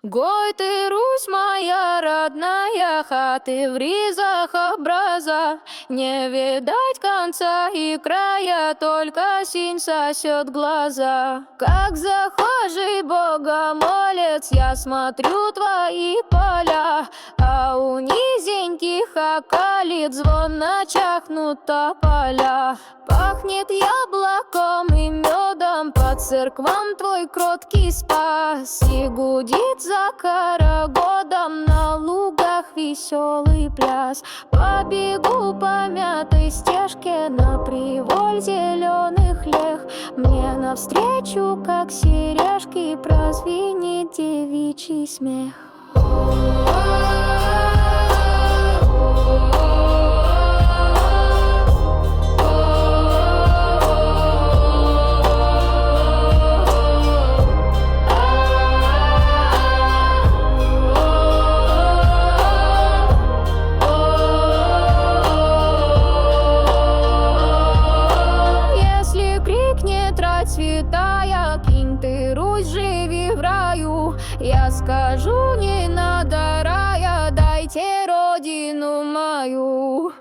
Гой ты, Русь моя родная, хаты в ризах образа, не видать конца и края, только синь сосет глаза. Как захожий богомолец, я смотрю твои поля, а у низеньких окалит звонно чахнут тополя. Пахнет яблоком и медом, по церквам твой кроткий спас, и гудит за карагодом на лугах веселый пляс. Побегу по мятой стежке на приволь зеленых лег, мне навстречу, как сережки, прозвенит девичий смех. Святая, кинь ты, Русь, живи в раю. Я скажу, не надо рая, дайте родину мою.